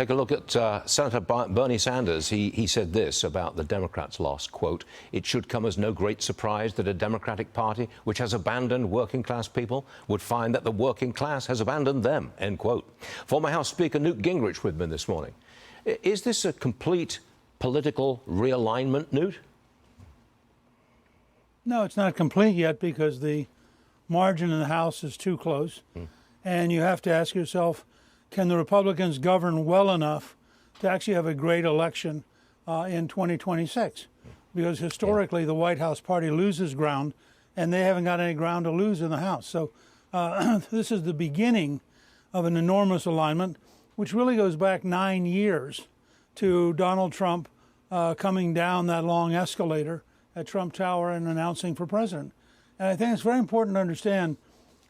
Take a look at Senator Bernie Sanders. He said this about the Democrats' loss, quote, "It should come as no great surprise that a Democratic Party which has abandoned working class people would find that the working class has abandoned them," end quote. Former House Speaker Newt Gingrich with me this morning. Is this a complete political realignment, Newt? No, it's not complete yet because the margin in the House is too close. And you have to ask yourself, can the Republicans govern well enough to actually have a great election in 2026? Because historically, the White House party loses ground, and they haven't got any ground to lose in the House. So this is the beginning of an enormous alignment, which really goes back 9 years to Donald Trump coming down that long escalator at Trump Tower and announcing for president. And I think it's very important to understand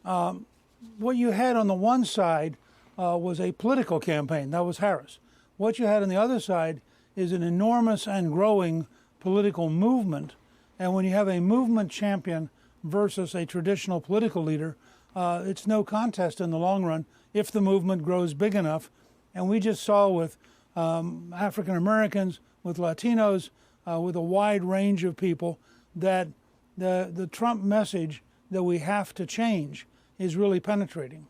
what you had on the one side was a political campaign. That was Harris. What you had on the other side is an enormous and growing political movement. And when you have a movement champion versus a traditional political leader, it's no contest in the long run if the movement grows big enough. And we just saw with African Americans, with Latinos, with a wide range of people, that the Trump message that we have to change is really penetrating.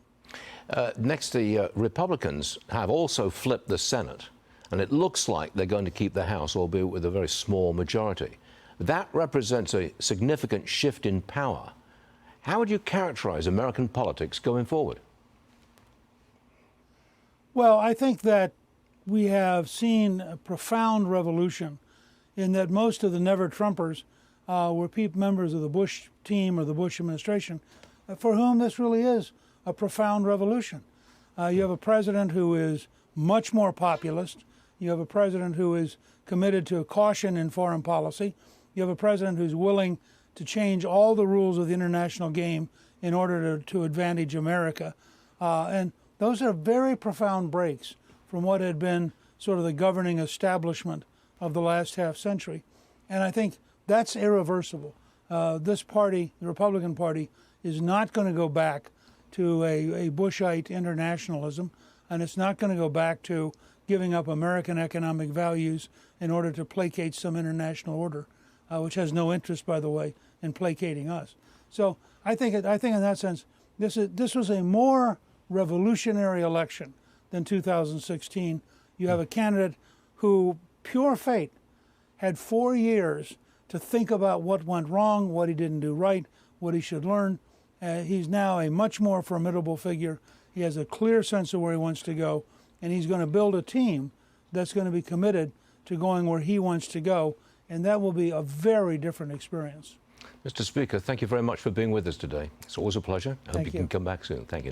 Next, the Republicans have also flipped the Senate, and it looks like they're going to keep the House, albeit with a very small majority. That represents a significant shift in power. How would you characterize American politics going forward? Well, I think that we have seen a profound revolution in that most of the never-Trumpers were members of the Bush team or the Bush administration, for whom this really is a profound revolution. You have a president who is much more populist. You have a president who is committed to caution in foreign policy. You have a president who's willing to change all the rules of the international game in order to advantage America. And those are very profound breaks from what had been sort of the governing establishment of the last half century. And I think that's irreversible. This party, the Republican Party, is not going to go back to a Bushite internationalism, and it's not going to go back to giving up American economic values in order to placate some international order, which has no interest, by the way, in placating us. So I think in that sense, this was a more revolutionary election than 2016. You have a candidate who, pure fate, had 4 years to think about what went wrong, what he didn't do right, what he should learn. He's now a much more formidable figure. He has a clear sense of where he wants to go, and he's going to build a team that's going to be committed to going where he wants to go, and that will be a very different experience. Mr. Speaker, thank you very much for being with us today. It's always a pleasure. I hope you can come back soon. Thank you, Newt.